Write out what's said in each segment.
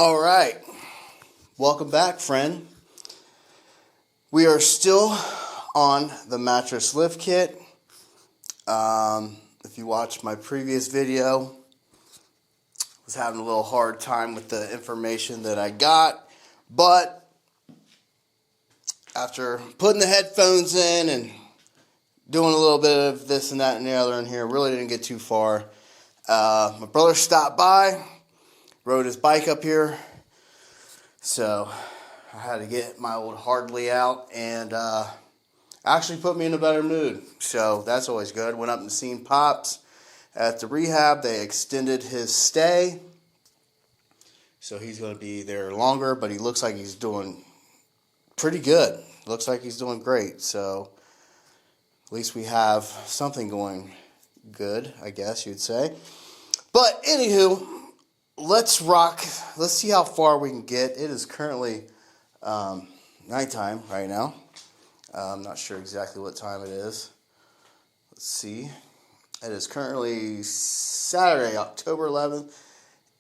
All right, welcome back, friend. We are still on the mattress lift kit. If you watched my previous video, I was having a little hard time with the information that I got, but after putting the headphones in and doing a little bit of this and that and the other in here, really didn't get too far. My brother stopped by, rode his bike up here, so I had to get my old Hardley out, and actually put me in a better mood, so that's always good. Went up and seen Pops at the rehab. They extended his stay, so he's going to be there longer, but he looks like he's doing pretty good. Looks like he's doing great, so at least we have something going good, I guess you'd say. But anywho, let's rock. Let's see how far we can get. It is currently nighttime right now. I'm not sure exactly what time it is. Let's see. It is currently Saturday, October 11th,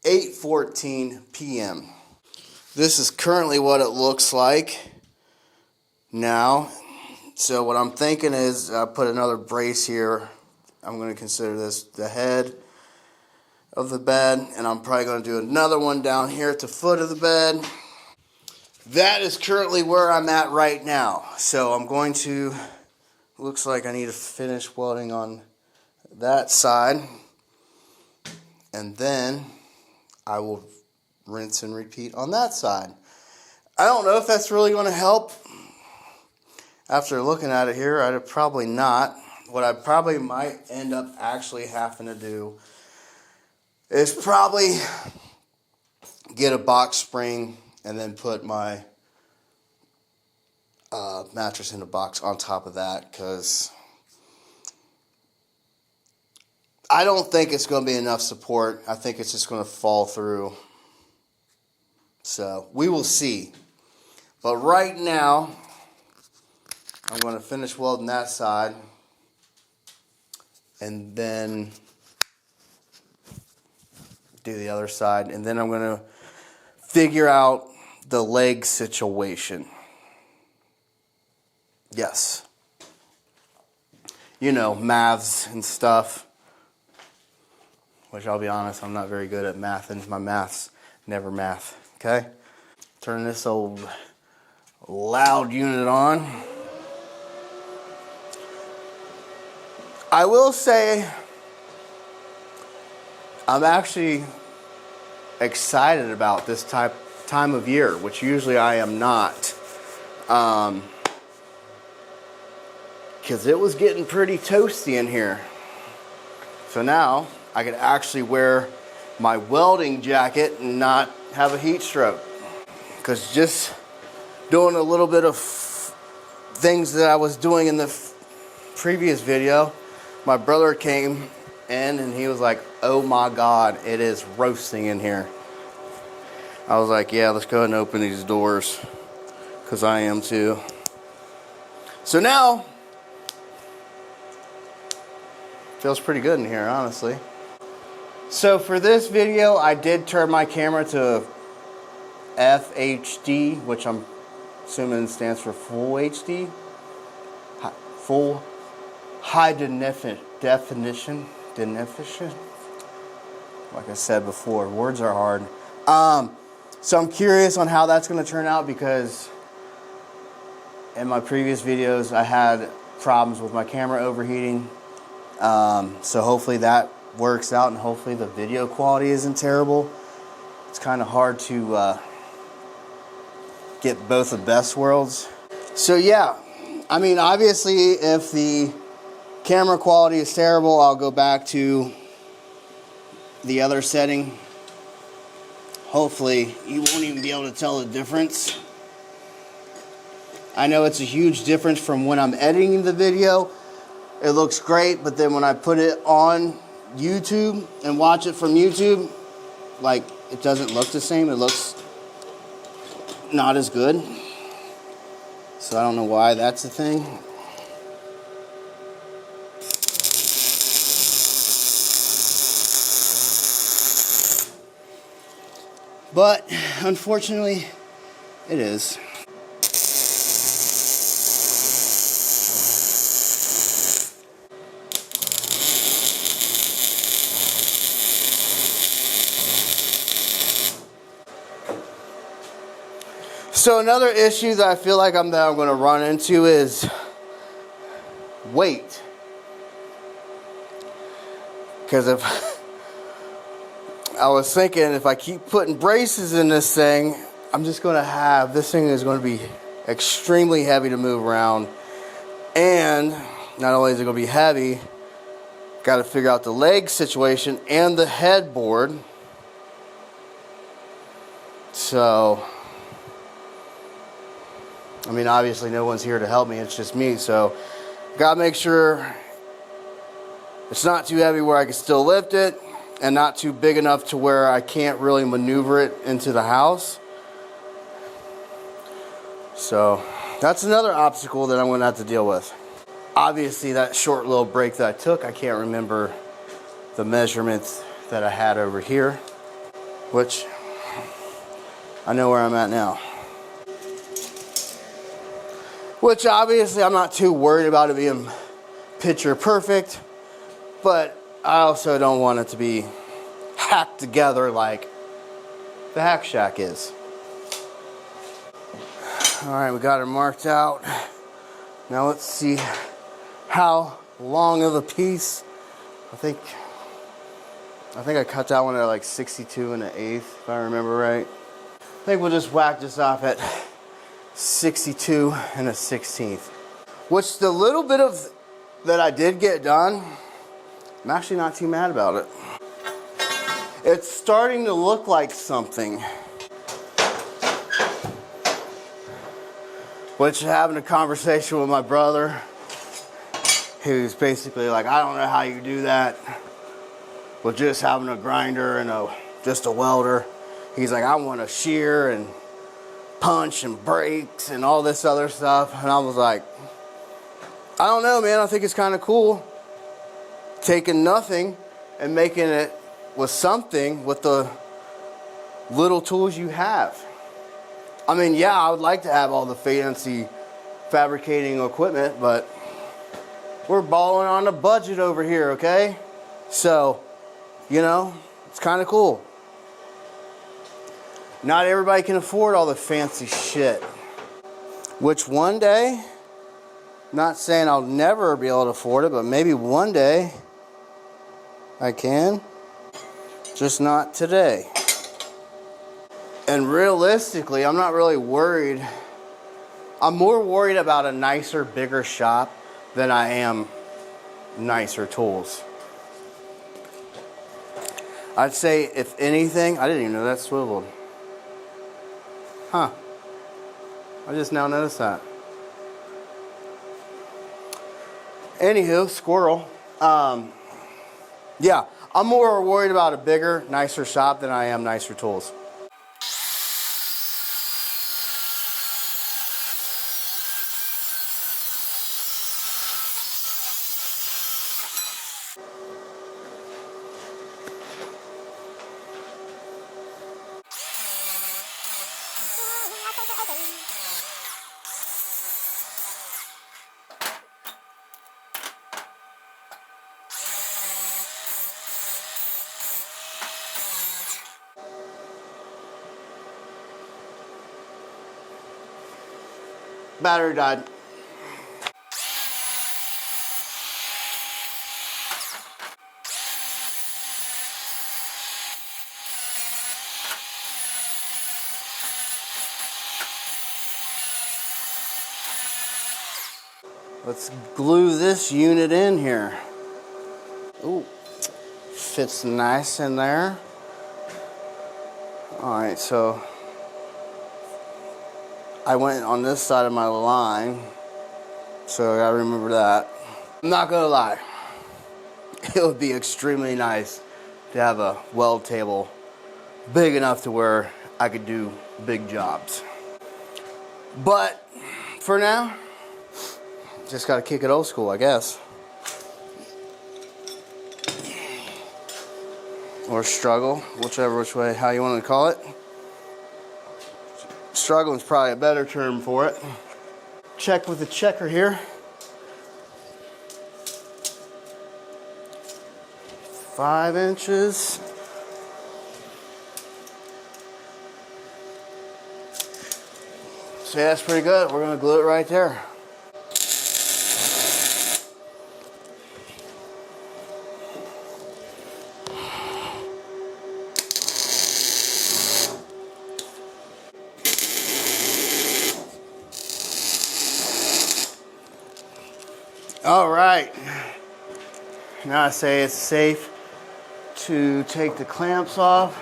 8:14 p.m. This is currently what it looks like now. So what I'm thinking is I put another brace here. I'm going to consider this the head of the bed, and I'm probably going to do another one down here at the foot of the bed. That is currently where I'm at right now. So I'm going to, looks like I need to finish welding on that side, and then I will rinse and repeat on that side. I don't know if that's really going to help. After looking at it here, I'd probably not. What I probably might end up actually having to do is probably get a box spring and then put my mattress in a box on top of that, because I don't think it's going to be enough support. I think it's just going to fall through. So we will see. But right now, I'm going to finish welding that side, and then do the other side, and then I'm going to figure out the leg situation. Yes. You know, maths and stuff, which I'll be honest, I'm not very good at math, and my math's never math, okay? Turn this old loud unit on. I will say I'm actually excited about this time of year, which usually I am not, because it was getting pretty toasty in here. So now I can actually wear my welding jacket and not have a heat stroke, because just doing a little bit of things that I was doing in the previous video, my brother came in and he was like, "Oh my God, it is roasting in here." I was like, "Yeah, let's go ahead and open these doors, because I am too." So now, feels pretty good in here, honestly. So for this video, I did turn my camera to FHD, which I'm assuming stands for full HD, full high definition. Like I said before, words are hard. So I'm curious on how that's going to turn out, because in my previous videos I had problems with my camera overheating. So hopefully that works out, and hopefully the video quality isn't terrible. It's kind of hard to get both the best worlds. So yeah, I mean, obviously if the camera quality is terrible, I'll go back to the other setting. Hopefully you won't even be able to tell the difference. I know it's a huge difference from when I'm editing the video. It looks great, but then when I put it on YouTube and watch it from YouTube, like, it doesn't look the same. It looks not as good. So I don't know why that's a thing. But unfortunately, it is. So another issue that I feel like I'm going to run into is weight. Because if I was thinking, if I keep putting braces in this thing, I'm just going to have, this thing is going to be extremely heavy to move around. And not only is it going to be heavy, got to figure out the leg situation and the headboard. So, I mean, obviously no one's here to help me, it's just me. So, got to make sure it's not too heavy where I can still lift it, and not too big enough to where I can't really maneuver it into the house. So, that's another obstacle that I'm going to have to deal with. Obviously, that short little break that I took, I can't remember the measurements that I had over here, which I know where I'm at now. Which obviously I'm not too worried about it being picture perfect, but I also don't want it to be hacked together like the Hack Shack is. Alright, we got it marked out. Now let's see how long of a piece. I think I cut that one at like 62 and an eighth, if I remember right. I think we'll just whack this off at 62 and a 16th. Which the little bit of that I did get done, I'm actually not too mad about it. It's starting to look like something. Which, having a conversation with my brother, who's basically like, I don't know how you do that with just having a grinder and just a welder. He's like, I want to shear and punch and brakes and all this other stuff. And I was like, I don't know, man. I think it's kind of cool taking nothing and making it with something with the little tools you have. I mean, yeah, I would like to have all the fancy fabricating equipment, but we're balling on a budget over here, okay? So, you know, it's kind of cool. Not everybody can afford all the fancy shit. Which one day, not saying I'll never be able to afford it, but maybe one day I can. Just not today. And realistically, I'm not really worried. I'm more worried about a nicer, bigger shop than I am nicer tools. I'd say, if anything, I didn't even know that swiveled. Huh. I just now noticed that. Anywho, squirrel. Yeah, I'm more worried about a bigger, nicer shop than I am nicer tools. Battery died. Let's glue this unit in here. Ooh, fits nice in there. Alright, so I went on this side of my line, so I gotta remember that. I'm not gonna lie, it would be extremely nice to have a weld table big enough to where I could do big jobs. But for now, just gotta kick it old school, I guess. Or struggle, which way, how you want to call it. Struggling is probably a better term for it. Check with the checker here. 5 inches. So yeah, that's pretty good. We're gonna glue it right there. All right. Now I say it's safe to take the clamps off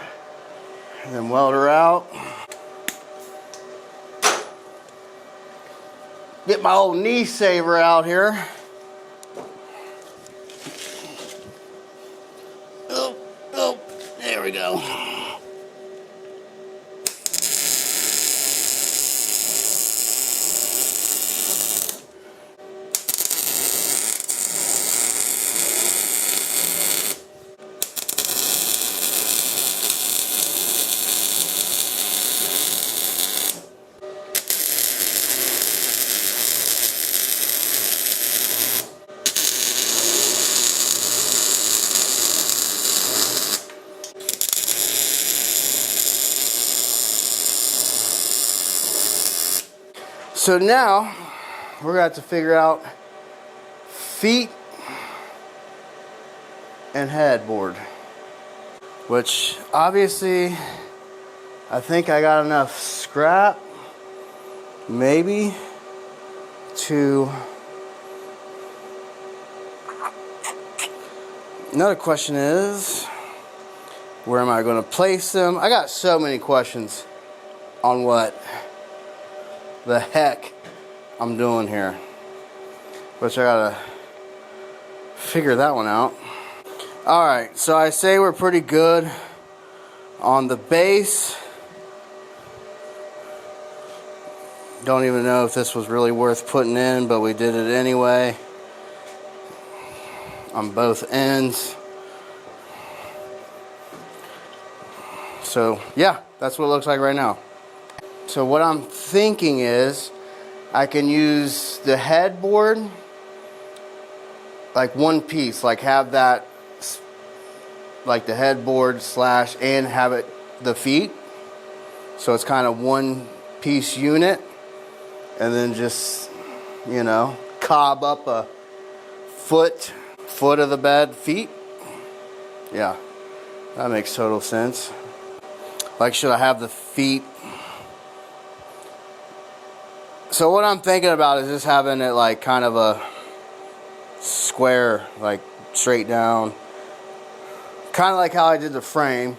and then weld her out. Get my old knee saver out here. Oh, there we go. So now we're going to have to figure out feet and headboard, which obviously I think I got enough scrap maybe to. Another question is, where am I going to place them? I got so many questions on what the heck I'm doing here, which I gotta figure that one out. All right, so I say we're pretty good on the base. Don't even know if this was really worth putting in, but we did it anyway on both ends. So yeah, that's what it looks like right now. So what I'm thinking is I can use the headboard like one piece, like have that like the headboard slash and have it the feet, so it's kind of one piece unit, and then just, you know, cob up a foot of the bed, feet. Yeah, that makes total sense. Like, should I have the feet? So what I'm thinking about is just having it like kind of a square, like straight down, kind of like how I did the frame.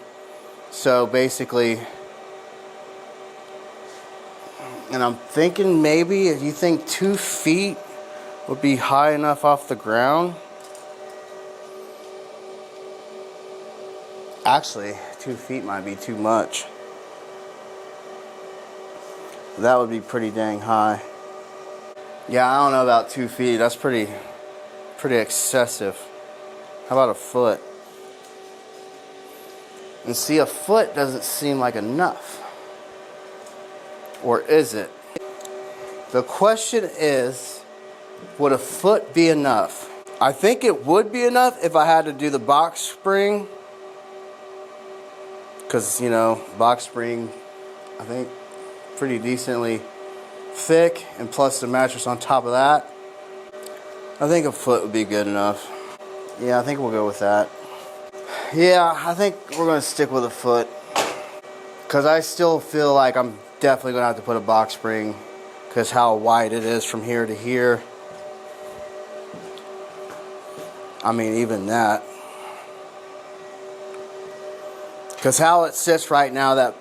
So basically, and I'm thinking maybe if you think 2 feet would be high enough off the ground. Actually, 2 feet might be too much. That would be pretty dang high. Yeah, I don't know about 2 feet. That's pretty excessive. How about a foot? And see, a foot doesn't seem like enough. Or is it? The question is, would a foot be enough? I think it would be enough if I had to do the box spring. Because, you know, box spring, I think, pretty decently thick, and plus the mattress on top of that. I think a foot would be good enough. Yeah, I think we'll go with that. Yeah, I think we're going to stick with a foot, because I still feel like I'm definitely going to have to put a box spring, because how wide it is from here to here. I mean, even that. Because how it sits right now, that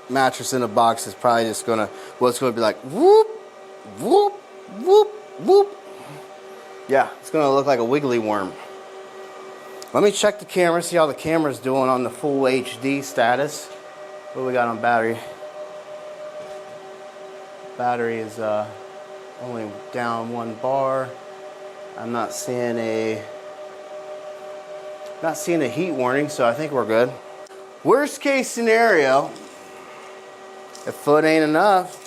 mattress in a box is probably just gonna, well, it's gonna be like whoop, whoop, whoop, whoop. Yeah, it's gonna look like a wiggly worm. Let me check the camera, see how the camera's doing on the full HD status. What do we got on battery? Battery is only down 1 bar. I'm not seeing a heat warning, so I think we're good. Worst case scenario, If foot ain't enough,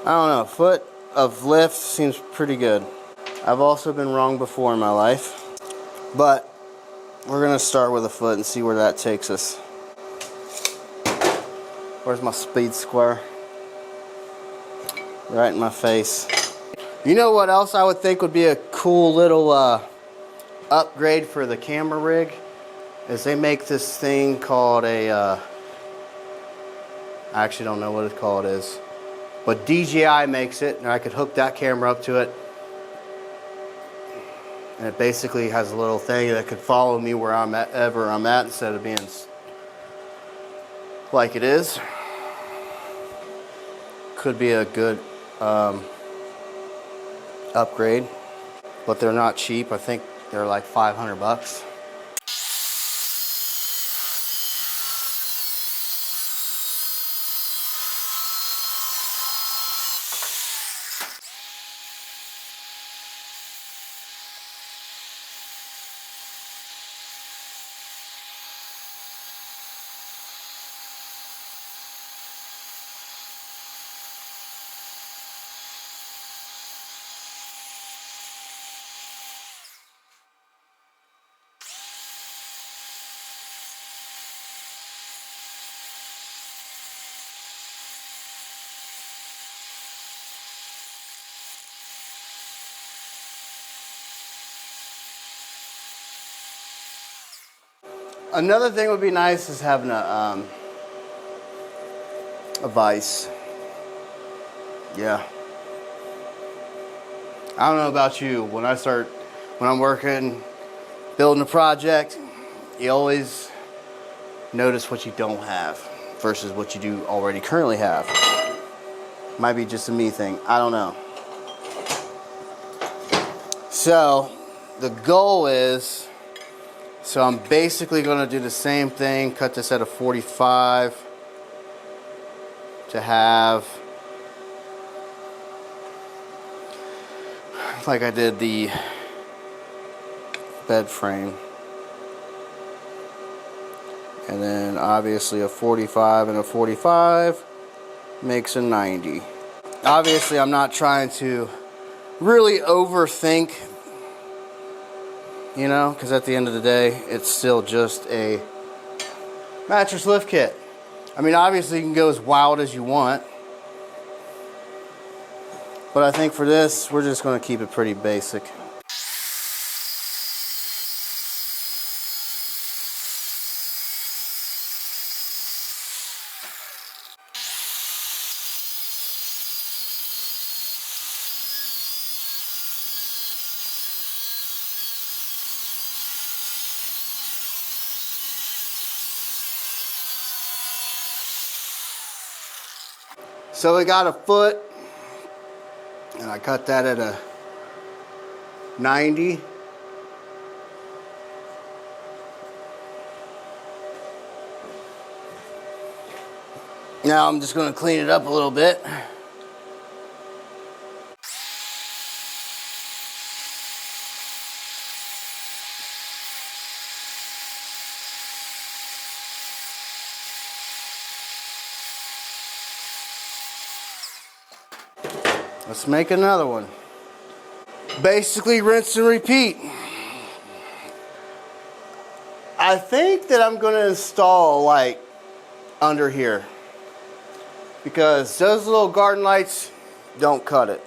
I don't know, foot of lift seems pretty good. I've also been wrong before in my life, but we're gonna start with a foot and see where that takes us. Where's my speed square? Right in my face. You know what else I would think would be a cool little upgrade for the camera rig? Is they make this thing called a, I actually don't know what it's called is, but DJI makes it, and I could hook that camera up to it. And it basically has a little thing that could follow me wherever I'm at instead of being like it is. Could be a good upgrade, but they're not cheap. I think they're like $500. Another thing would be nice is having a vise. Yeah. I don't know about you. When I'm working, building a project, you always notice what you don't have versus what you do already currently have. Might be just a me thing. I don't know. So the goal is, so I'm basically going to do the same thing, cut this at a 45 to have, like I did the bed frame. And then obviously a 45 and a 45 makes a 90. Obviously I'm not trying to really overthink, you know, because at the end of the day, it's still just a mattress lift kit. I mean, obviously you can go as wild as you want, but I think for this, we're just going to keep it pretty basic. So we got a foot, and I cut that at a 90. Now I'm just going to clean it up a little bit. Let's make another one. Basically rinse and repeat. I think that I'm going to install a light under here, because those little garden lights don't cut it.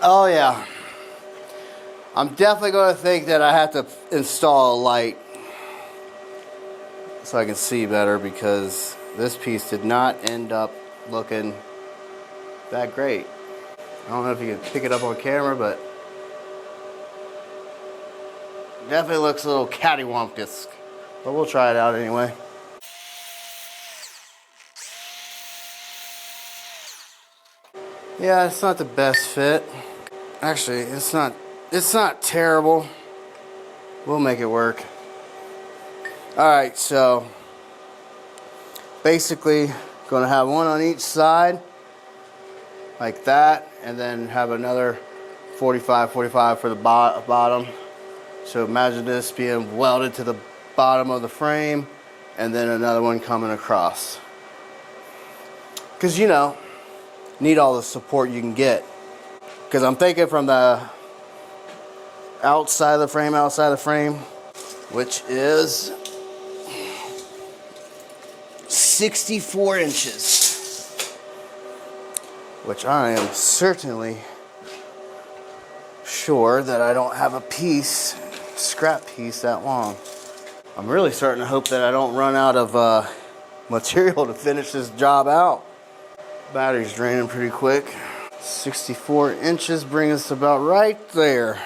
Oh yeah, I'm definitely going to think that I have to install a light so I can see better, because this piece did not end up looking that great. I don't know if you can pick it up on camera, but Definitely looks a little cattywampus, but we'll try it out anyway. Yeah, it's not the best fit. Actually, it's not terrible. We'll make it work. Alright, so basically gonna have one on each side like that, and then have another 45 for the bottom. So imagine this being welded to the bottom of the frame, and then another one coming across. Because, you know, need all the support you can get. Because I'm thinking from the outside of the frame, which is 64 inches. Which I am certainly sure that I don't have a scrap piece that long. I'm really starting to hope that I don't run out of material to finish this job out. Battery's draining pretty quick. 64 inches brings us about right there.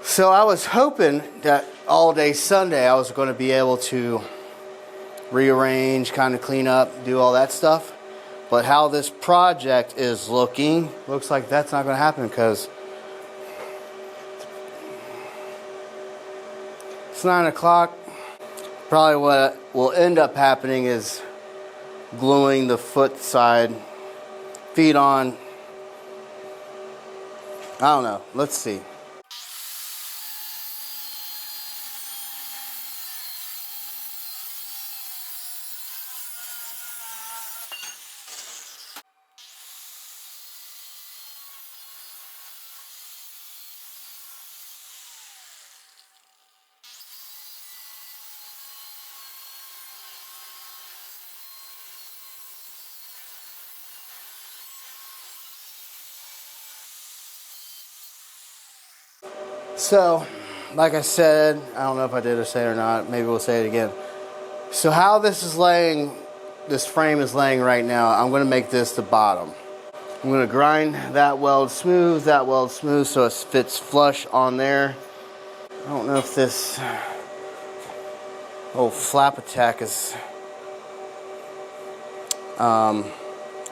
So I was hoping that all day Sunday I was going to be able to rearrange, kind of clean up, do all that stuff. But how this project is looking, looks like that's not going to happen because it's 9 o'clock. Probably what will end up happening is gluing the feet on. I don't know. Let's see. So, like I said, I don't know if I did say it or not. Maybe we'll say it again. So how this frame is laying right now, I'm going to make this the bottom. I'm going to grind that weld smooth, so it fits flush on there. I don't know if this old flap attack is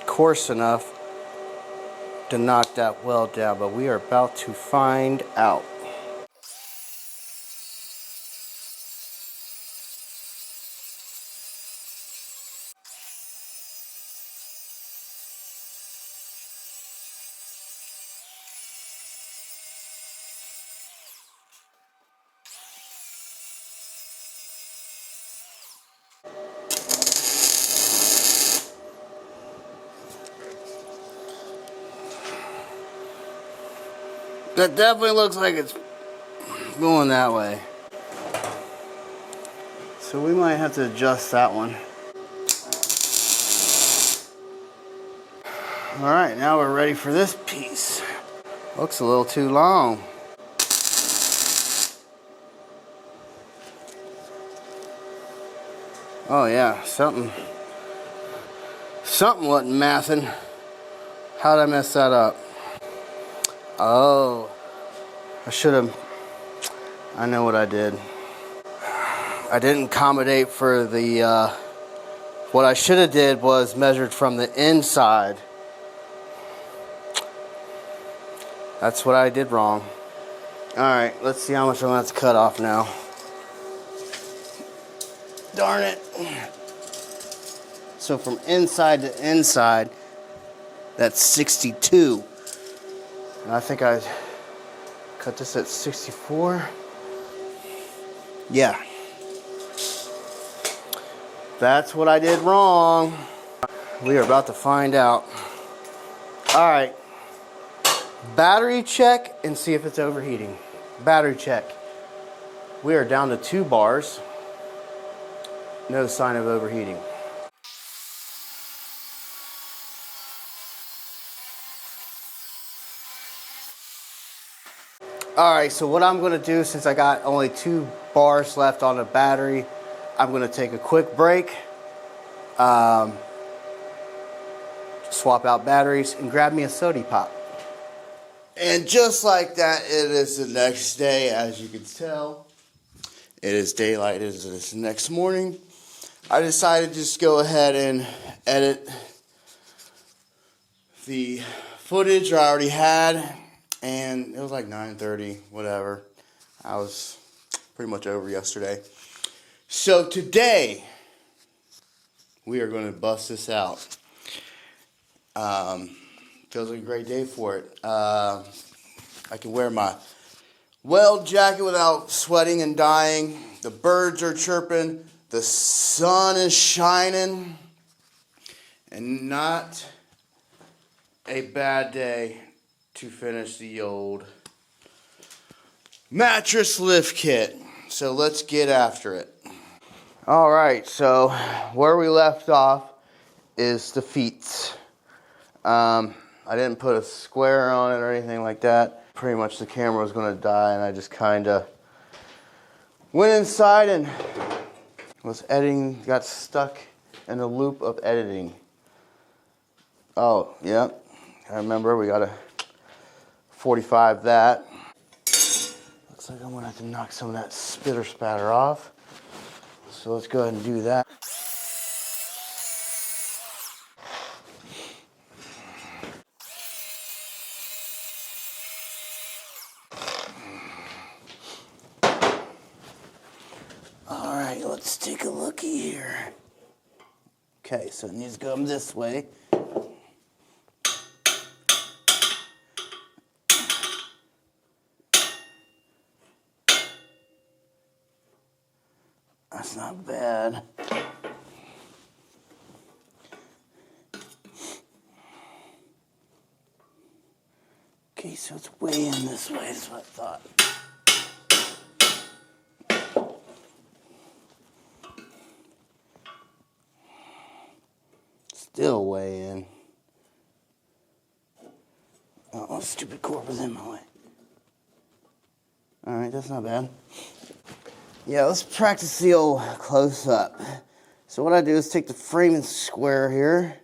coarse enough to knock that weld down, but we are about to find out. That definitely looks like it's going that way. So we might have to adjust that one. Alright, now we're ready for this piece. Looks a little too long. Oh yeah, something wasn't mathing. How'd I mess that up? Oh, I know what I did. I didn't accommodate for the, what I should have did was measured from the inside. That's what I did wrong. Alright, let's see how much I'm going to have to cut off now. Darn it. So from inside to inside, that's 62. And I think I cut this at 64. Yeah. That's what I did wrong. We are about to find out. Alright. Battery check and see if it's overheating. Battery check. We are down to 2 bars. No sign of overheating. Alright, so what I'm going to do, since I got only 2 bars left on the battery, I'm going to take a quick break, swap out batteries, and grab me a soda pop. And just like that, it is the next day, as you can tell. It is daylight. It is this next morning. I decided to just go ahead and edit the footage I already had, and it was like 9:30, whatever. I was pretty much over yesterday. So today, we are going to bust this out. Feels like a great day for it. I can wear my weld jacket without sweating and dying. The birds are chirping. The sun is shining. And not a bad day to finish the old mattress lift kit. So let's get after it. Alright, so where we left off is the feet. I didn't put a square on it or anything like that. Pretty much the camera was going to die, and I just kind of went inside and was editing, got stuck in the loop of editing. Oh, yeah, I remember we got to 45 that. Looks like I'm going to have to knock some of that spitter spatter off. So let's go ahead and do that. Alright, let's take a looky here. Okay, so it needs to go this way. That's not bad. Okay, so it's way in this way, that's what I thought. Still way in. Oh, stupid cord was in my way. Alright, that's not bad. Yeah, let's practice the old close-up. So what I do is take the framing square here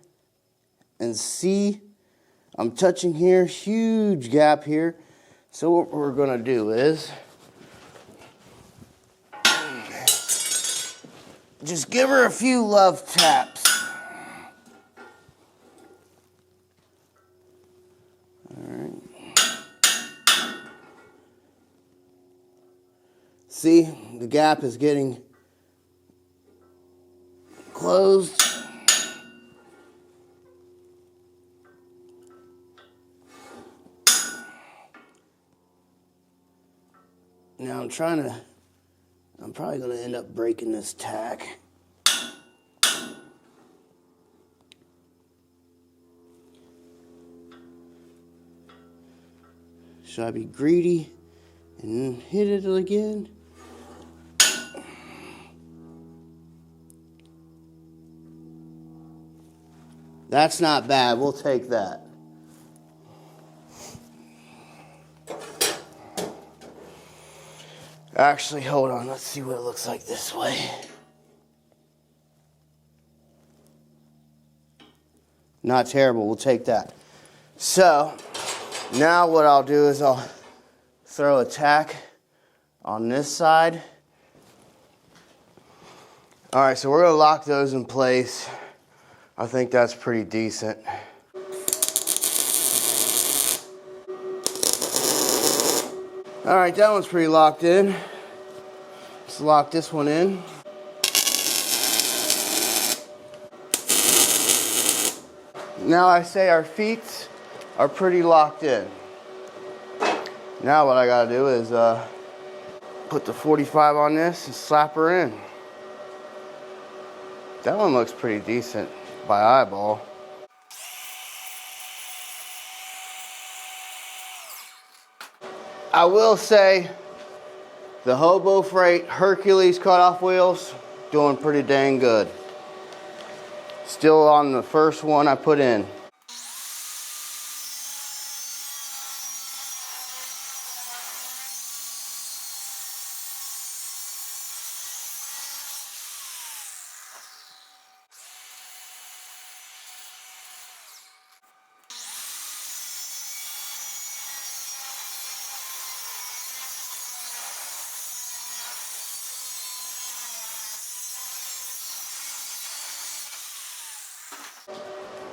and see I'm touching here, huge gap here. So what we're going to do is just give her a few love taps. Alright. See, the gap is getting closed. Now I'm probably going to end up breaking this tack. Should I be greedy and hit it again? That's not bad. We'll take that. Actually, hold on. Let's see what it looks like this way. Not terrible. We'll take that. So, now what I'll do is I'll throw a tack on this side. Alright, so we're going to lock those in place. I think that's pretty decent. Alright, that one's pretty locked in. Let's lock this one in. Now I say our feet are pretty locked in. Now what I gotta do is put the 45 on this and slap her in. That one looks pretty decent by eyeball. I will say the Hobo Freight Hercules cutoff wheels doing pretty dang good. Still on the first one I put in.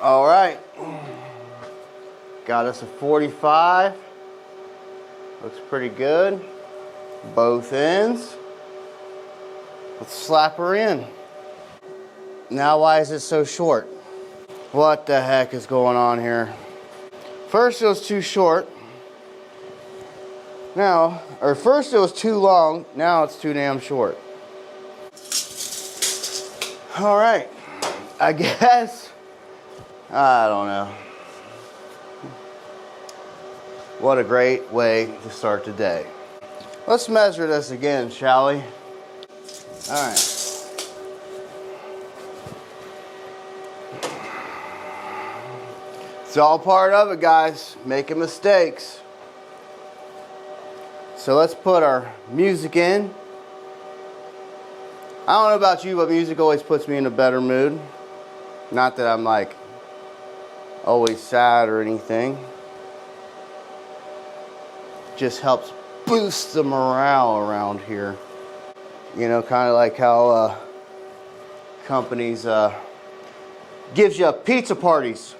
All right. Got us a 45. Looks pretty good. Both ends. Let's slap her in. Now, why is it so short? What the heck is going on here? First it was too short. Now, or first it was too long. Now it's too damn short. All right. I guess, I don't know. What a great way to start the day. Let's measure this again, shall we? All right. It's all part of it, guys. Making mistakes. So let's put our music in. I don't know about you, but music always puts me in a better mood. Not that I'm like always sad or anything. Just helps boost the morale around here. You know, kind of like how companies gives you pizza parties.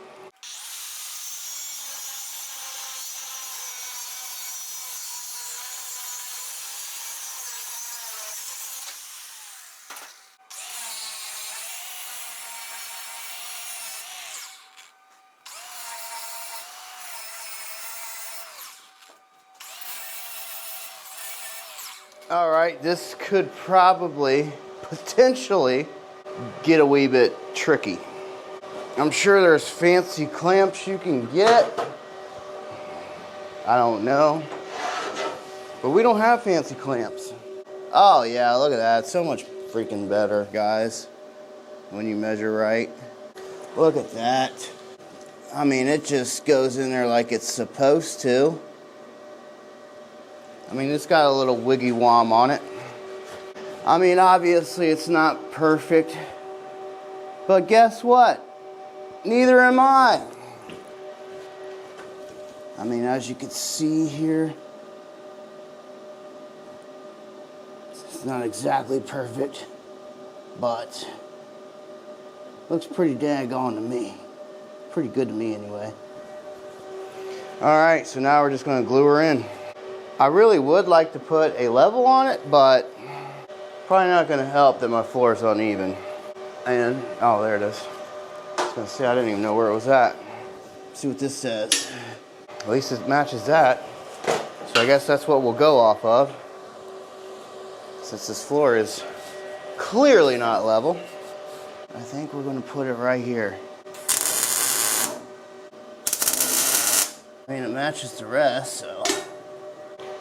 All right, this could probably, potentially, get a wee bit tricky. I'm sure there's fancy clamps you can get. I don't know. But we don't have fancy clamps. Oh yeah, look at that. It's so much freaking better, guys, when you measure right. Look at that. I mean, it just goes in there like it's supposed to. I mean, it's got a little wiggy wom on it. I mean, obviously it's not perfect, but guess what? Neither am I. I mean, as you can see here, it's not exactly perfect, but looks pretty daggone to me. Pretty good to me anyway. All right, so now we're just gonna glue her in. I really would like to put a level on it, but probably not going to help that my floor is uneven. And, oh, there it is. I was going to say, I didn't even know where it was at. Let's see what this says. At least it matches that. So I guess that's what we'll go off of, since this floor is clearly not level. I think we're going to put it right here. I mean, it matches the rest, so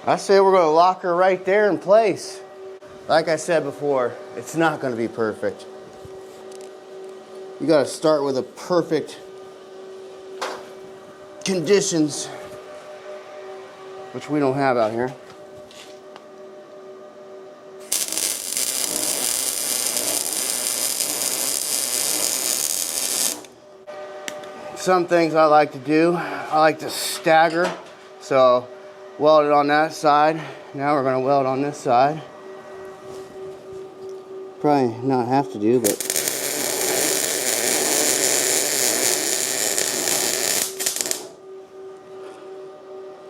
I say we're going to lock her right there in place. Like I said before, it's not going to be perfect. You got to start with a perfect conditions, which we don't have out here. Some things I like to do, I like to stagger. So weld it on that side. Now we're going to weld on this side. Probably not have to do, but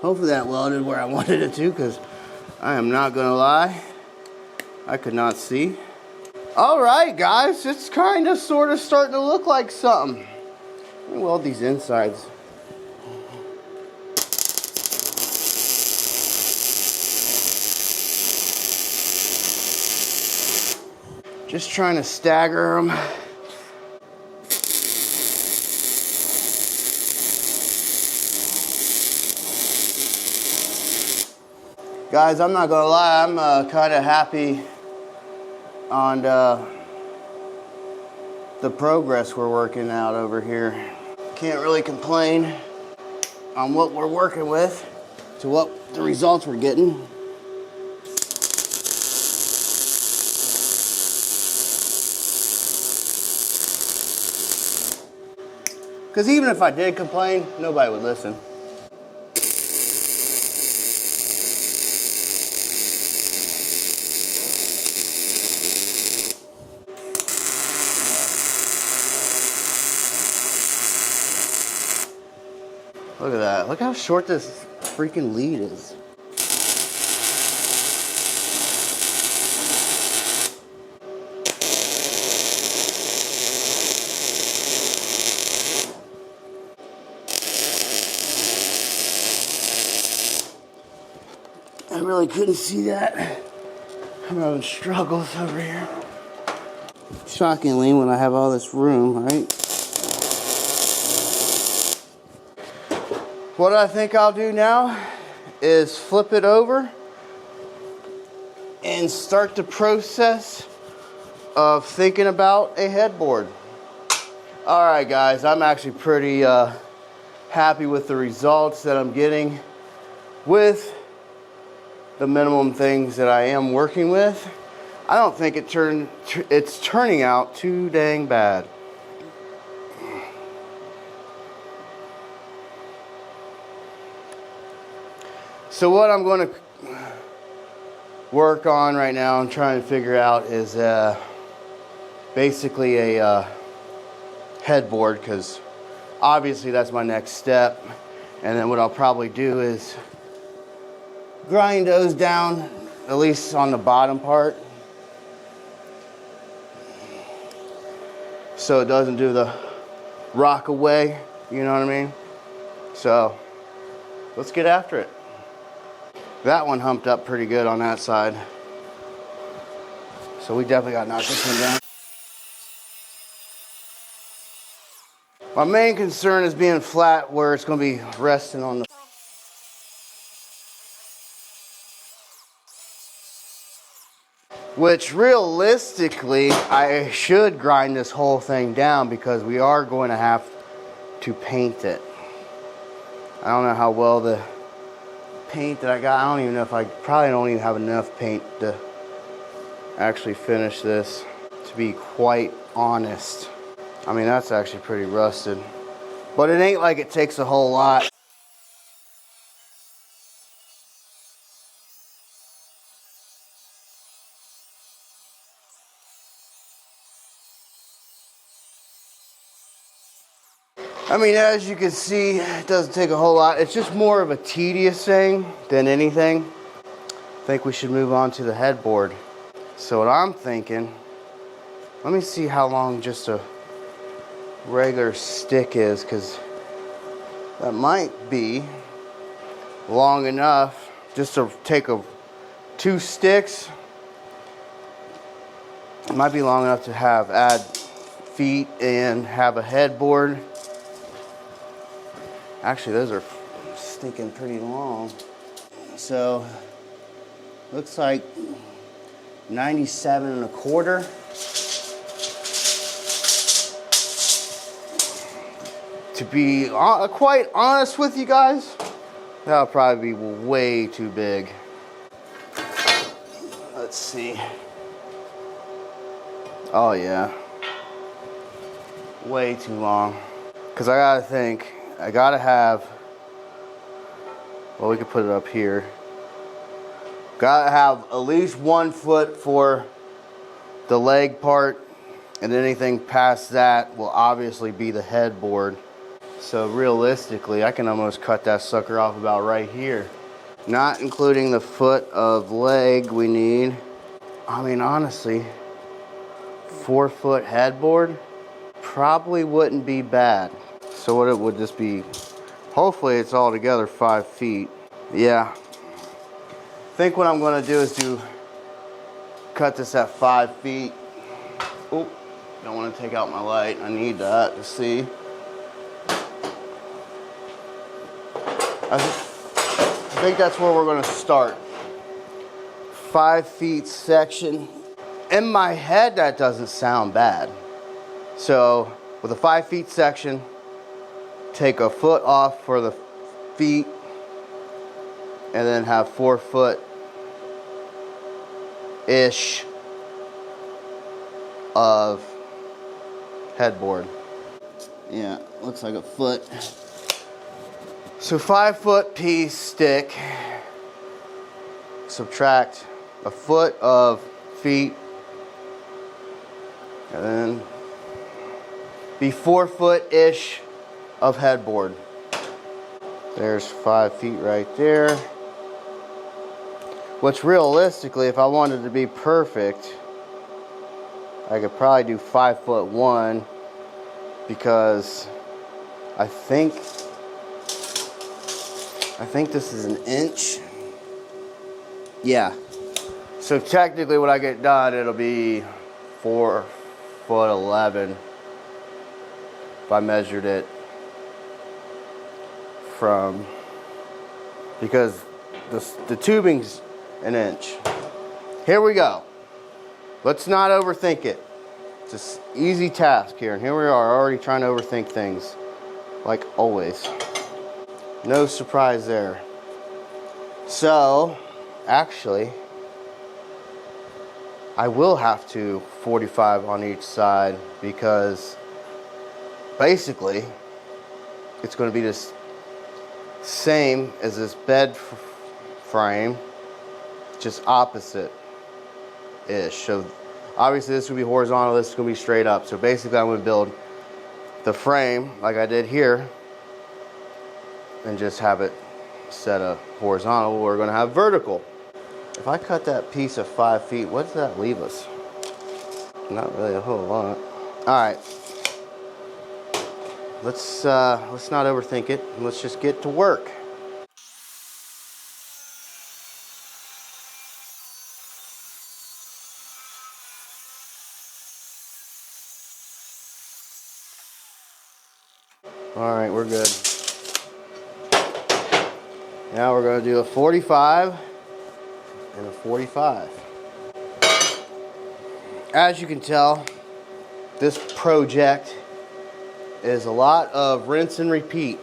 hopefully that welded where I wanted it to, because I am not going to lie, I could not see. All right, guys, it's kind of sort of starting to look like something. Let me weld these insides. Just trying to stagger them. Guys, I'm not gonna lie, I'm kind of happy on the progress we're working out over here. Can't really complain on what we're working with to what the results we're getting. Because even if I did complain, nobody would listen. that. Look how short this freaking lead is. I really couldn't see that. I'm having struggles over here. Shockingly, when I have all this room, right? What I think I'll do now is flip it over and start the process of thinking about a headboard. Alright guys, I'm actually pretty happy with the results that I'm getting with the minimum things that I am working with. I don't think it's turning out too dang bad. So what I'm going to work on right now and trying to figure out is basically a headboard, because obviously that's my next step. And then what I'll probably do is grind those down, at least on the bottom part, so it doesn't do the rock away, you know what I mean? So let's get after it. That one humped up pretty good on that side, so we definitely got to knock this one down. My main concern is being flat where it's going to be resting on the which realistically I should grind this whole thing down, because we are going to have to paint it. I don't know how well the paint that I got, I don't even know if I probably don't even have enough paint to actually finish this, to be quite honest. I mean, that's actually pretty rusted, but it ain't like it takes a whole lot. I mean, as you can see, it doesn't take a whole lot. It's just more of a tedious thing than anything. I think we should move on to the headboard. So what I'm thinking, let me see how long just a regular stick is, because that might be long enough just to take 2 sticks. It might be long enough to add feet and have a headboard. Actually, those are stinking pretty long. So, looks like 97 1/4. To be quite honest with you guys, that'll probably be way too big. Let's see. Oh yeah. Way too long. Because I gotta think, I gotta have, well, we could put it up here. Gotta have at least 1 foot for the leg part, and anything past that will obviously be the headboard. So realistically, I can almost cut that sucker off about right here, not including the foot of leg we need. I mean, honestly, 4 foot headboard probably wouldn't be bad. So what it would just be, hopefully it's all together 5 feet. Yeah. I think what I'm going to do is cut this at 5 feet. Oop, don't want to take out my light. I need that to see. I think that's where we're going to start. 5 feet section. In my head, that doesn't sound bad. So with a 5 feet section, take a foot off for the feet, and then have 4 foot-ish of headboard. Yeah, looks like a foot. So 5 foot piece stick, subtract a foot of feet, and then be 4 foot-ish of headboard. There's 5 feet right there. Which realistically, if I wanted to be perfect, I could probably do 5'1", because I think this is an inch. Yeah. So technically when I get done, it'll be 4'11" if I measured it from, because the tubing's an inch. Here we go. Let's not overthink it. It's an easy task here, and here we are already trying to overthink things, like always. No surprise there. So, actually, I will have to 45 on each side, because basically it's going to be the same as this bed frame, just opposite-ish. So obviously this will be horizontal, this is going to be straight up. So basically I'm going to build the frame like I did here and just have it set up horizontal. We're going to have vertical. If I cut that piece of 5 feet, what does that leave us? Not really a whole lot. Alright. Let's not overthink it. Let's just get to work. Alright, we're good. Now we're going to do a 45 and a 45. As you can tell, this project is a lot of rinse and repeat.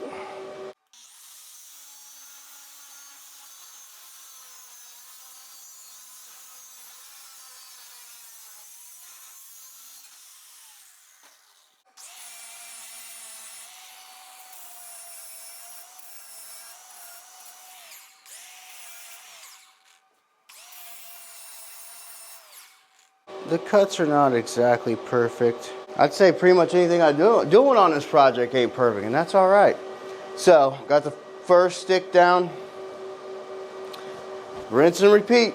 The cuts are not exactly perfect. I'd say pretty much anything I doing on this project ain't perfect, and that's all right. So, got the first stick down. Rinse and repeat.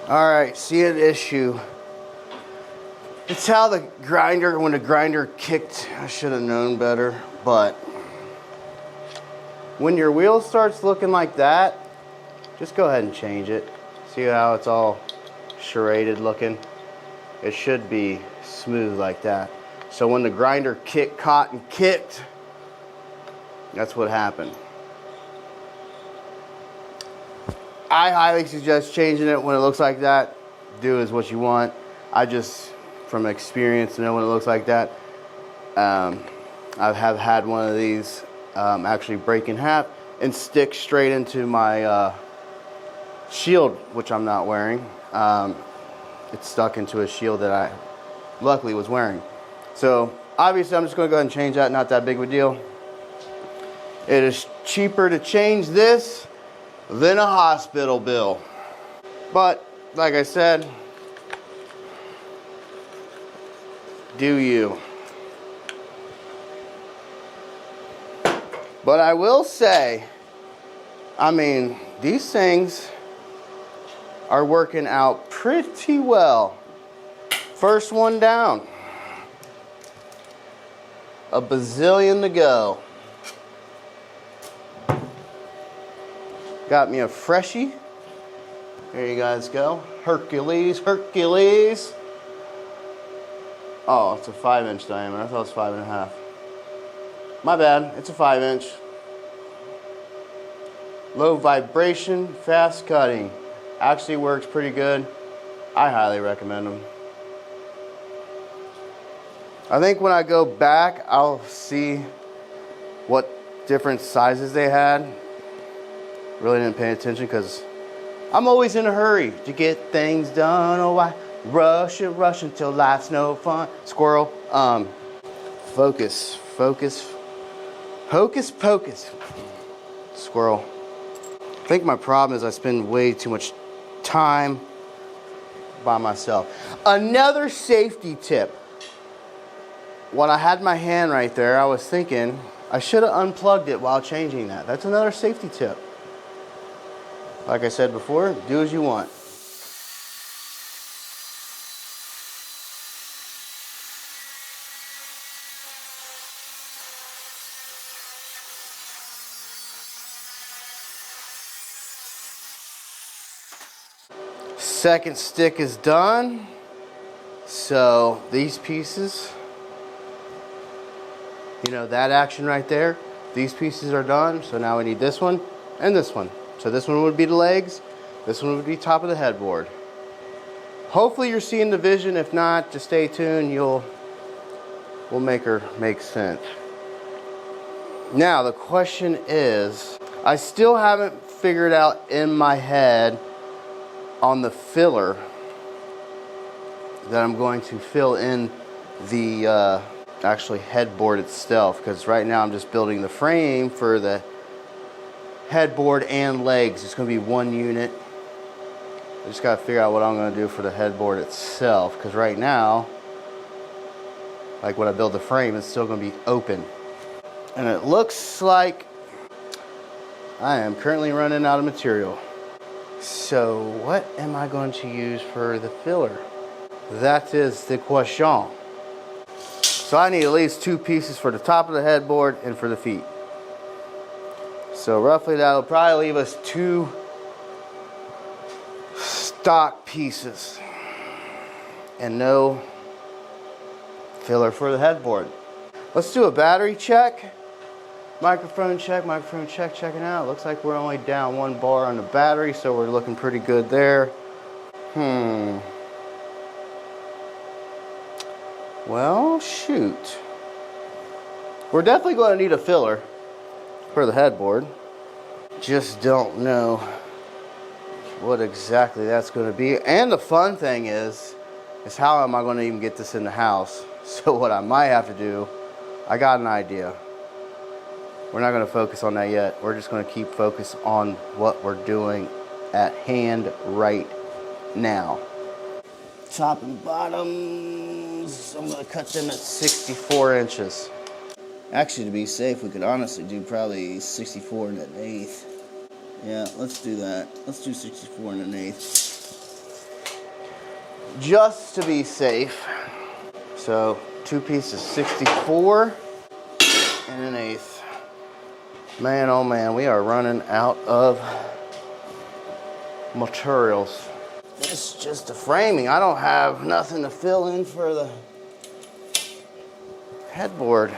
All right, see an issue. It's how the grinder, when the grinder kicked, I should have known better, but when your wheel starts looking like that, just go ahead and change it. See how it's all serrated looking? It should be smooth like that. So when the grinder caught and kicked, that's what happened. I highly suggest changing it when it looks like that. Do is what you want. I just, from experience, know when it looks like that. I have had one of these actually break in half and stick straight into my shield, which I'm not wearing. It stuck into a shield that I luckily was wearing. So obviously I'm just going to go ahead and change that. Not that big of a deal. It is cheaper to change this than a hospital bill. But like I said, do you. But I will say, I mean, these things are working out pretty well. First one down. A bazillion to go. Got me a freshie. There you guys go. Hercules, Hercules. Oh, it's a 5-inch diameter. I thought it was 5.5. My bad. It's a 5-inch. Low vibration, fast cutting. Actually works pretty good. I highly recommend them. I think when I go back, I'll see what different sizes they had. Really didn't pay attention because I'm always in a hurry to get things done. Oh, I rush until life's no fun. Squirrel. Focus. Hocus pocus. Squirrel. think my problem is I spend way too much time by myself. Another safety tip. When I had my hand right there, I was thinking I should have unplugged it while changing that. That's another safety tip. Like I said before, do as you want. Second stick is done. So these pieces, you know, that action right there, these pieces are done. So now we need this one and this one. So this one would be the legs, this one would be top of the headboard. Hopefully you're seeing the vision. If not, just stay tuned. We'll make her make sense. Now the question is, I still haven't figured out in my head on the filler that I'm going to fill in the actually headboard itself, because right now I'm just building the frame for the headboard and legs. It's going to be one unit. I just got to figure out what I'm going to do for the headboard itself, because right now, like when I build the frame, it's still going to be open. And it looks like I am currently running out of material. So what am I going to use for the filler? That is the question. So I need at least 2 pieces for the top of the headboard and for the feet. So roughly that'll probably leave us 2 stock pieces and no filler for the headboard. Let's do a battery check. Microphone check, checking out. Looks like we're only down 1 bar on the battery, so we're looking pretty good there. Well, shoot. We're definitely going to need a filler for the headboard. Just don't know what exactly that's going to be. And the fun thing is how am I going to even get this in the house? So what I might have to do, I got an idea. We're not going to focus on that yet. We're just going to keep focus on what we're doing at hand right now. Top and bottoms, I'm going to cut them at 64 inches. Actually, to be safe, we could honestly do probably 64 and 1/8. Yeah, let's do that. Let's do 64 and 1/8. Just to be safe. So 2 pieces, 64 and 1/8. Man, oh man, we are running out of materials. It's just the framing. I don't have nothing to fill in for the headboard.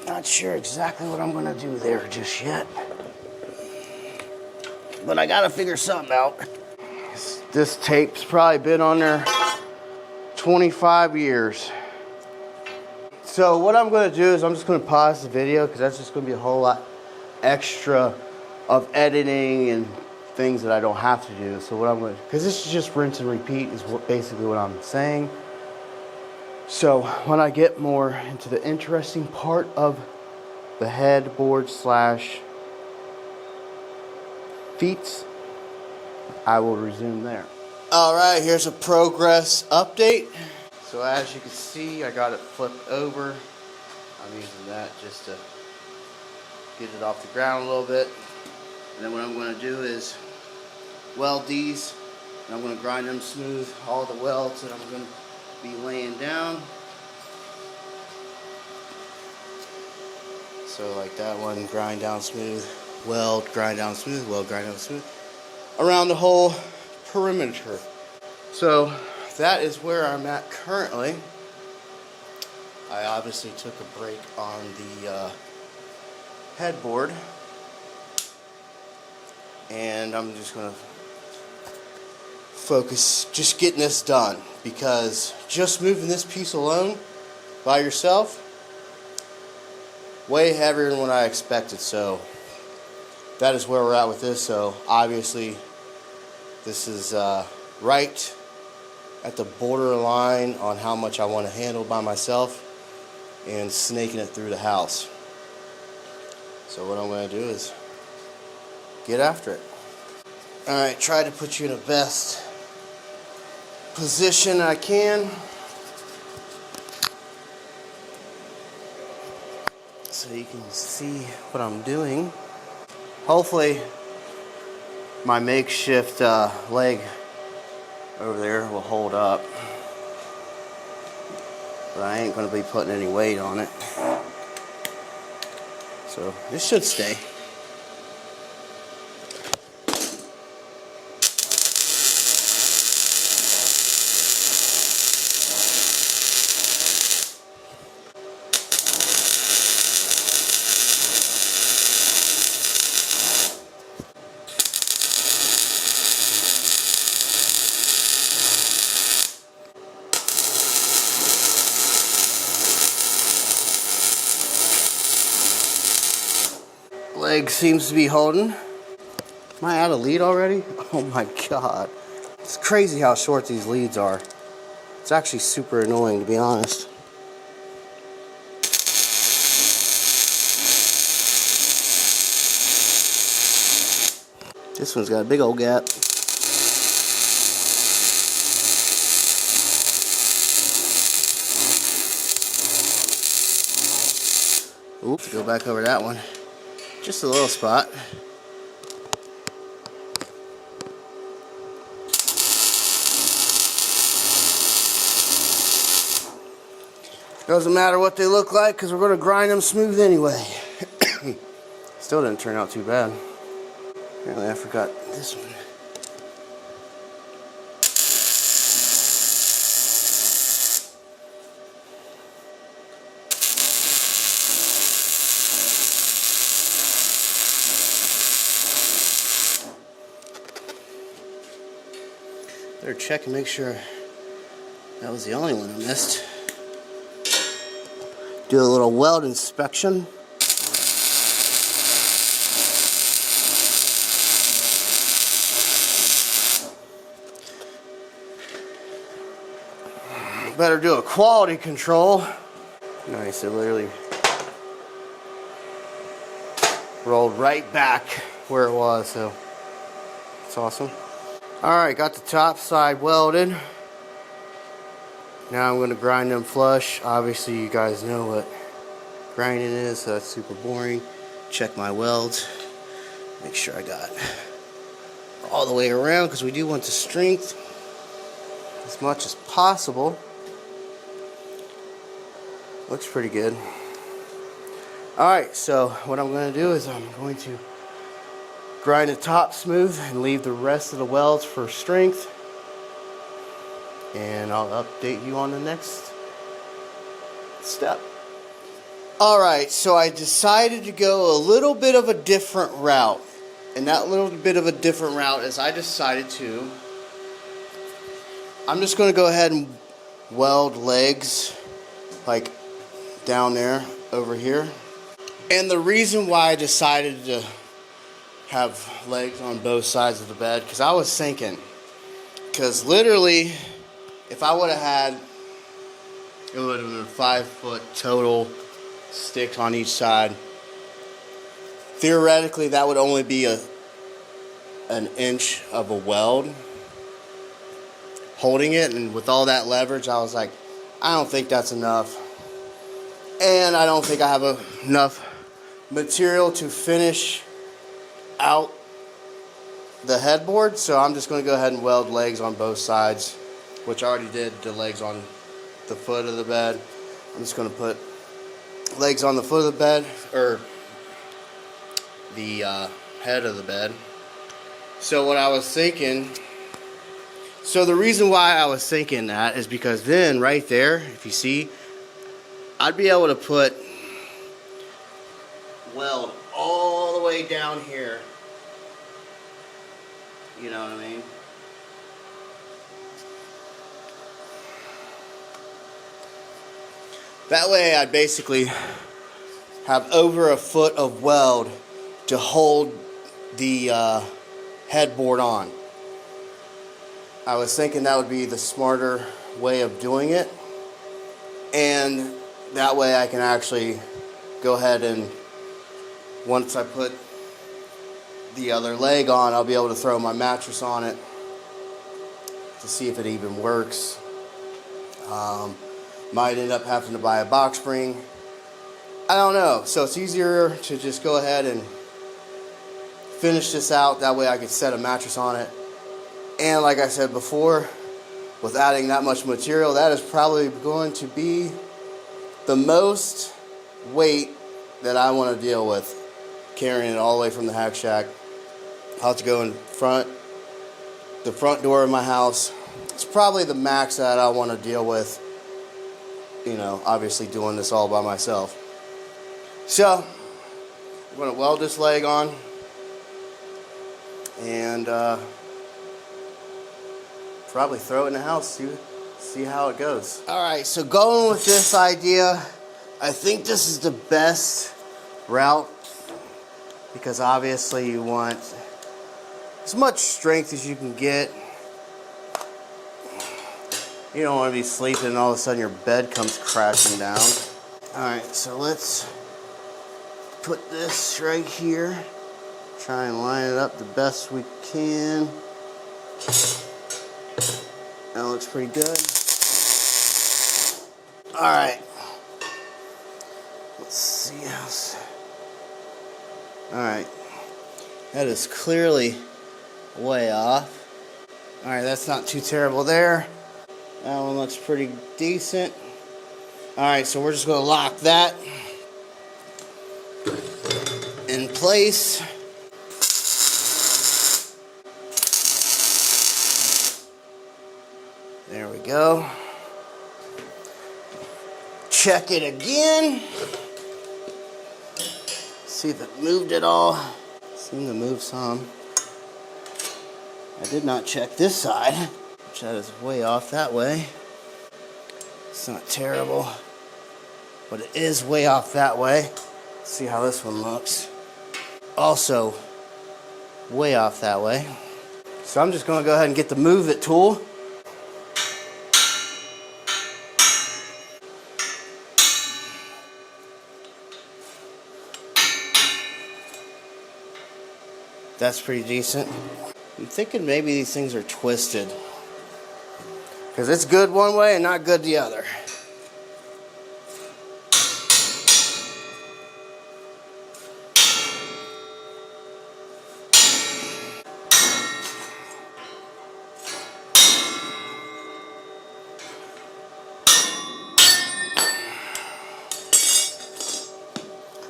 Not sure exactly what I'm gonna do there just yet. But I gotta figure something out. This tape's probably been on there 25 years. So what I'm going to do is I'm just going to pause the video, because that's just going to be a whole lot extra of editing and things that I don't have to do. So what I'm going to, because this is just rinse and repeat is basically what I'm saying. So when I get more into the interesting part of the headboard slash feet, I will resume there. All right, here's a progress update. So as you can see, I got it flipped over. I'm using that just to get it off the ground a little bit. And then what I'm going to do is weld these. And I'm going to grind them smooth, all the welds that I'm going to be laying down. So like that one, grind down smooth, weld, grind down smooth, weld, grind down smooth. Around the whole perimeter. So that is where I'm at currently. I obviously took a break on the headboard, and I'm just going to focus just getting this done, because just moving this piece alone by yourself, way heavier than what I expected. So that is where we're at with this. So obviously this is right at the borderline on how much I want to handle by myself and snaking it through the house. So what I'm going to do is get after it. Alright, try to put you in the best position I can. So you can see what I'm doing. Hopefully my makeshift leg over there will hold up. But I ain't going to be putting any weight on it. So this should stay. Leg seems to be holding. Am I out of lead already? Oh my god. It's crazy how short these leads are. It's actually super annoying, to be honest. This one's got a big old gap. Oops, go back over that one. Just a little spot. Doesn't matter what they look like because we're going to grind them smooth anyway. Still didn't turn out too bad. Apparently I forgot this one. Better check and make sure that was the only one I missed. Do a little weld inspection. Better do a quality control. Nice, it literally rolled right back where it was, so it's awesome. Alright, got the top side welded. Now I'm going to grind them flush. Obviously you guys know what grinding is, so that's super boring. Check my welds. Make sure I got all the way around because we do want the strength as much as possible. Looks pretty good. Alright, so what I'm going to do is I'm going to grind the top smooth and leave the rest of the welds for strength. And I'll update you on the next step. Alright, so I decided to go a little bit of a different route. And that little bit of a different route is I'm just going to go ahead and weld legs like down there over here. And the reason why I decided to have legs on both sides of the bed, because I was thinking, because literally if I would have had, it would have been 5 foot total sticks on each side. Theoretically that would only be an inch of a weld holding it, and with all that leverage I was like, I don't think that's enough. And I don't think I have enough material to finish out the headboard, so I'm just going to go ahead and weld legs on both sides, which I already did the legs on the foot of the bed. I'm just going to put legs on the foot of the bed, or the head of the bed. So what I was thinking, so the reason why I was thinking that is because then right there, if you see, I'd be able to put weld all the way down here. You know what I mean? That way I'd basically have over a foot of weld to hold the headboard on. I was thinking that would be the smarter way of doing it, and that way I can actually go ahead and once I put the other leg on, I'll be able to throw my mattress on it to see if it even works. Might end up having to buy a box spring. I don't know. So it's easier to just go ahead and finish this out. That way I can set a mattress on it. And like I said before, with adding that much material, that is probably going to be the most weight that I want to deal with, carrying it all the way from the hack shack. I'll have to go in the front door of my house. It's probably the max that I want to deal with, you know, obviously doing this all by myself. So I'm going to weld this leg on and probably throw it in the house, see how it goes. Alright, so going with this idea, I think this is the best route, because obviously you want as much strength as you can get. You don't want to be sleeping and all of a sudden your bed comes crashing down. Alright, so let's put this right here. Try and line it up the best we can. That looks pretty good. Alright. Let's see else. Alright. That is clearly way off. Alright, that's not too terrible there. That one looks pretty decent. Alright, so we're just going to lock that in place. There we go. Check it again. See if it moved at all. Seemed to move some. I did not check this side, which that is way off that way. It's not terrible, but it is way off that way. Let's see how this one looks. Also, way off that way. So I'm just going to go ahead and get the Move It tool. That's pretty decent. I'm thinking maybe these things are twisted, because it's good one way and not good the other.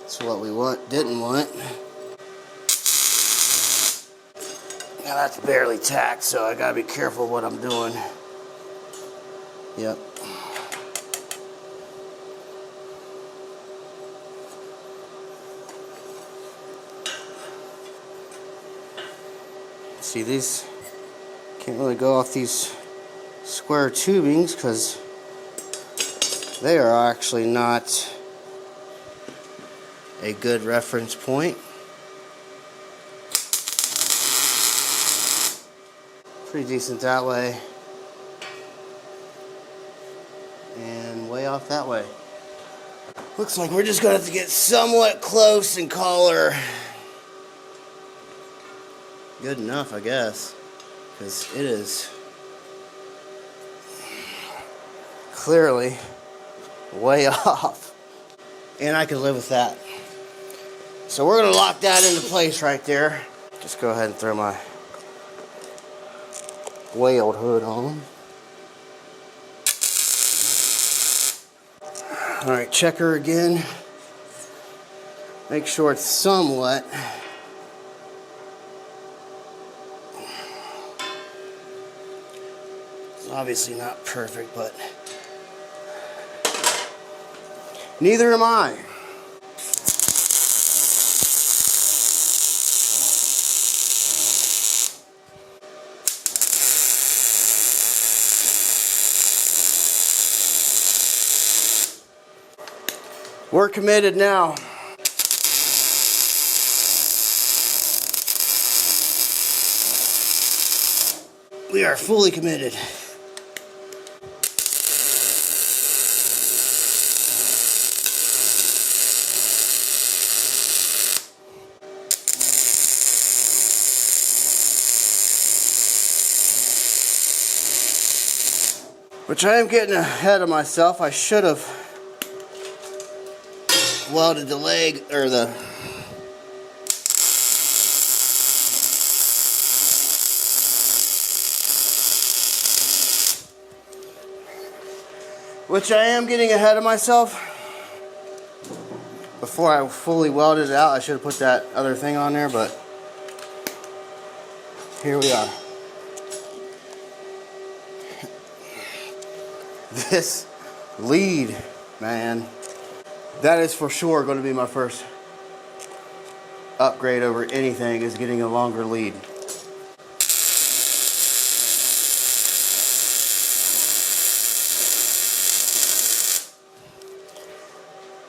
That's what we didn't want. Now that's barely tacked, so I gotta be careful what I'm doing. Yep. See, these can't really go off these square tubings because they are actually not a good reference point. Pretty decent that way, and way off that way. Looks like we're just gonna have to get somewhat close and call her good enough, I guess, because it is clearly way off, and I could live with that. So we're gonna lock that into place right there. Just go ahead and throw my weld hood on. Alright, check her again. Make sure it's somewhat. It's obviously not perfect, but neither am I. We're committed now. We are fully committed. which I am getting ahead of myself. I should have welded the leg, or the which I am getting ahead of myself. Before I fully welded it out, I should have put that other thing on there, but here we are. This lead, man, that is for sure going to be my first upgrade over anything, is getting a longer lead.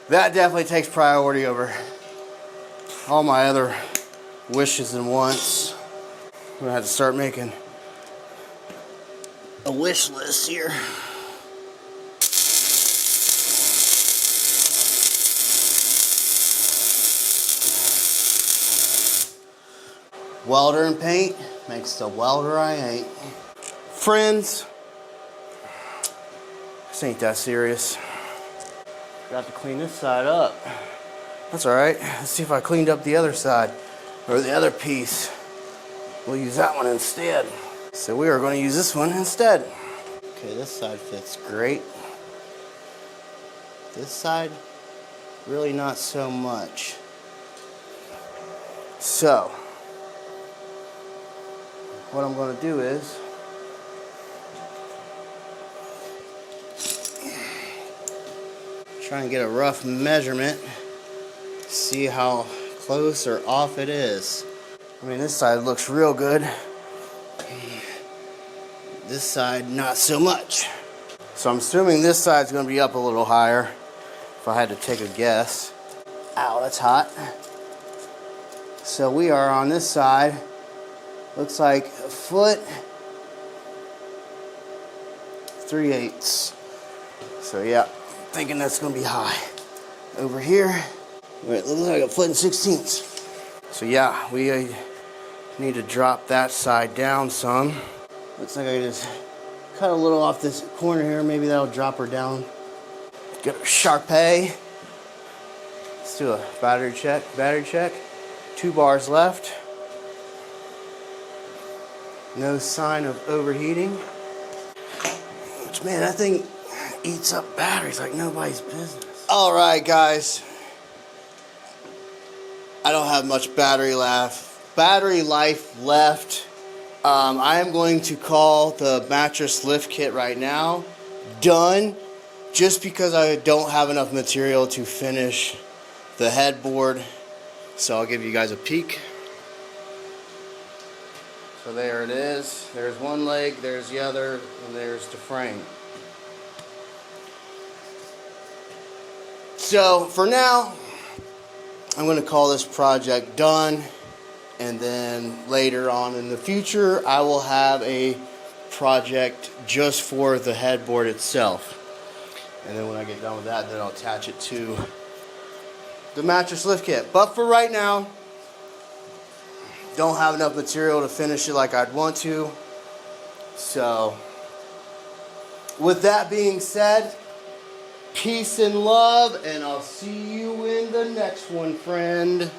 That definitely takes priority over all my other wishes and wants. I'm gonna have to start making a wish list here. Welder and paint makes the welder I ain't. Friends, this ain't that serious. Got to clean this side up. That's alright. Let's see if I cleaned up the other side, or the other piece. We'll use that one instead. So we are going to use this one instead. Okay, this side fits great. This side, really not so much. So, what I'm going to do is try and get a rough measurement, see how close or off it is. I mean, this side looks real good. This side, not so much. So I'm assuming this side's going to be up a little higher, if I had to take a guess. Ow, that's hot. So we are on this side, looks like 1.3 foot. So yeah, thinking that's going to be high. Over here, it looks like 1.16 foot. So yeah, we need to drop that side down some. Looks like I just cut a little off this corner here. Maybe that'll drop her down. Get a Sharpay. Let's do a battery check. Battery check. 2 bars left. No sign of overheating. Which, man, that thing eats up batteries like nobody's business. All right, guys. I don't have much battery life left. I am going to call the mattress lift kit right now done, just because I don't have enough material to finish the headboard. So I'll give you guys a peek. So there it is. There's one leg, there's the other, and there's the frame. So for now, I'm going to call this project done. And then later on in the future, I will have a project just for the headboard itself. And then when I get done with that, then I'll attach it to the mattress lift kit. But for right now, don't have enough material to finish it like I'd want to. So, with that being said, peace and love, and I'll see you in the next one, friend.